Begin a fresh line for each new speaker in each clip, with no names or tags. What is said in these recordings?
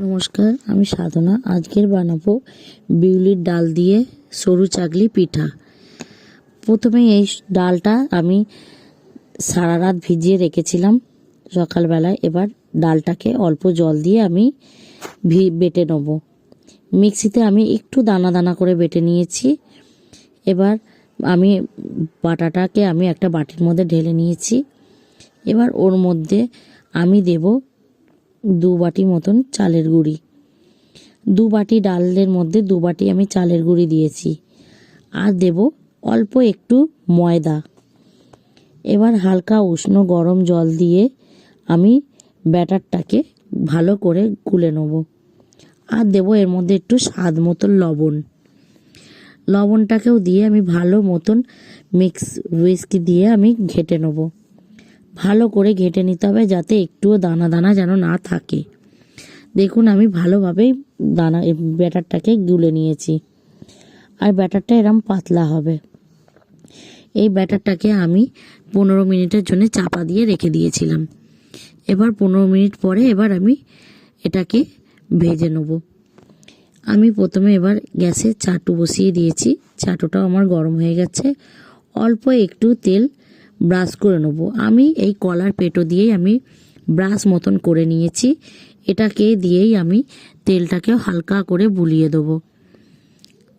নমস্কার, আমি সাধনা। আজকের বানাবো বিউলির ডাল দিয়ে সরু চাকলি পিঠা। প্রথমে এই ডালটা আমি সারা রাত ভিজিয়ে রেখেছিলাম সকালবেলায়। এবার ডালটাকে অল্প জল দিয়ে আমি বেটে নেব। মিক্সিতে আমি একটু দানা দানা করে বেটে নিয়েছি। এবার আমি বাটাটাকে আমি একটা বাটির মধ্যে ঢেলে নিয়েছি। এবার ওর মধ্যে আমি দেব 2 বাটি মতন চালের গুঁড়ি। 2 বাটি ডালের মধ্যে 2 বাটি আমি চালের গুঁড়ি দিয়েছি। আর দেব অল্প একটু ময়দা। এবার হালকা উষ্ণ গরম জল দিয়ে আমি ব্যাটারটাকে ভালো করে গুলে নেব। আর দেব এর মধ্যে একটু স্বাদ মতন লবণ। লবণটাকেও দিয়ে আমি ভালো মতন হুইস্ক দিয়ে আমি ঘেটে নেব। ভালো করে ঘেটে নিতে হবে, যাতে একটুও দানা দানা যেন না থাকে। দেখুন, আমি ভালোভাবেই ব্যাটারটাকে গুলে নিয়েছি। আর ব্যাটারটা এরম পাতলা হবে। এই ব্যাটারটাকে আমি 15 মিনিটের জন্য চাপা দিয়ে রেখে দিয়েছিলাম। এবার 15 মিনিট পরে এবার আমি এটাকে ভেজে নেব। আমি প্রথমে এবার গ্যাসে চাটু বসিয়ে দিয়েছি। চাটুটাও আমার গরম হয়ে গেছে। অল্প একটু তেল ব্রাশ করে নেব। আমি এই কলার পেটো দিয়েই আমি ব্রাশ মতন করে নিয়েছি। এটাকে দিয়েই আমি তেলটাকেও হালকা করে বুলিয়ে দেব।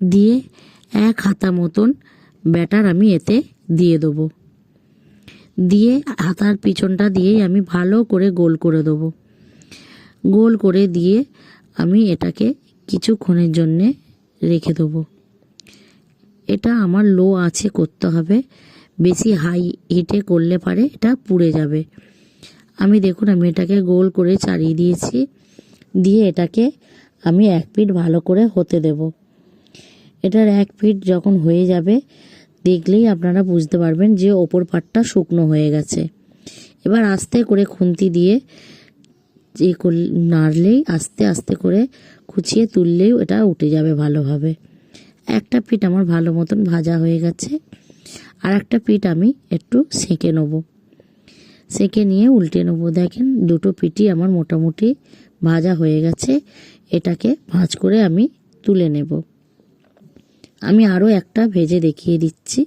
দিয়ে 1 হাতা মতন ব্যাটার আমি এতে দিয়ে দেব। দিয়ে হাতার পিছনটা দিয়েই আমি ভালো করে গোল করে দেব। গোল করে দিয়ে আমি এটাকে কিছুক্ষণের জন্যে রেখে দেব। এটা আমার লো আঁচে করতে হবে, বেশি হাই হিটে করলে পারে এটা পুড়ে যাবে। আমি দেখুন, আমি এটাকে গোল করে চাড়িয়ে দিয়েছি। দিয়ে এটাকে আমি 1 পিঠ ভালো করে হতে দেব। এটার 1 পিঠ যখন হয়ে যাবে, দেখলেই আপনারা বুঝতে পারবেন যে ওপর পাটটা শুকনো হয়ে গেছে। এবার আস্তে করে খুন্তি দিয়ে নাড়লেই, আস্তে আস্তে করে কুচিয়ে তুললেই এটা উঠে যাবে ভালোভাবে। একটা পিঠ আমার ভালো মতন ভাজা হয়ে গেছে। আর একটা পিঠ আমি একটু সেঁকে নেব। সেঁকে নিয়ে উল্টে নেব। দেখেন, দুটো পিঠই আমার মোটামুটি ভাজা হয়ে গেছে। এটাকে ভাঁজ করে আমি তুলে নেব। আমি আরও একটা ভেজে দেখিয়ে দিচ্ছি।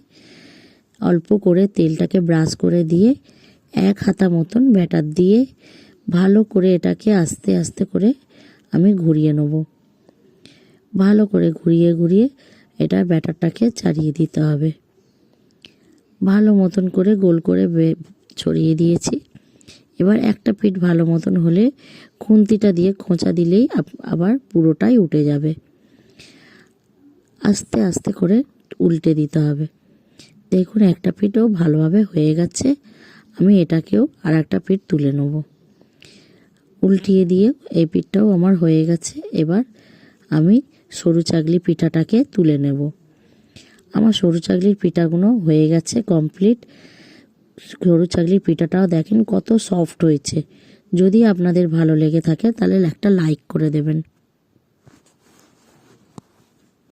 অল্প করে তেলটাকে ব্রাশ করে দিয়ে 1 হাতা মতন ব্যাটার দিয়ে ভালো করে এটাকে আস্তে আস্তে করে আমি ঘুরিয়ে নেব। ভালো করে ঘুরিয়ে ঘুরিয়ে এটার ব্যাটারটাকে ছাড়িয়ে দিতে হবে। ভালো মতন করে গোল করে ছড়িয়ে দিয়েছি। এবার একটা পিঠ ভালো মতন হলে খুন্তিটা দিয়ে খোঁচা দিলেই আবার পুরোটাই উঠে যাবে। আস্তে আস্তে করে উল্টে দিতে হবে। দেখুন, একটা পিঠও ভালোভাবে হয়ে গেছে। আমি এটাকেও আর একটা পিঠ তুলে নেব। উল্টিয়ে দিয়ে এই পিঠটাও আমার হয়ে গেছে। এবার আমি সরু চাকলি পিঠাটাকে তুলে নেব। আমার সরু চাকলির পিঠাগুলো হয়ে গেছে কমপ্লিট। সরু চাকলির পিঠাটাও দেখেন কত সফট হয়েছে। যদি আপনাদের ভালো লেগে থাকে তাহলে একটা লাইক করে দেবেন।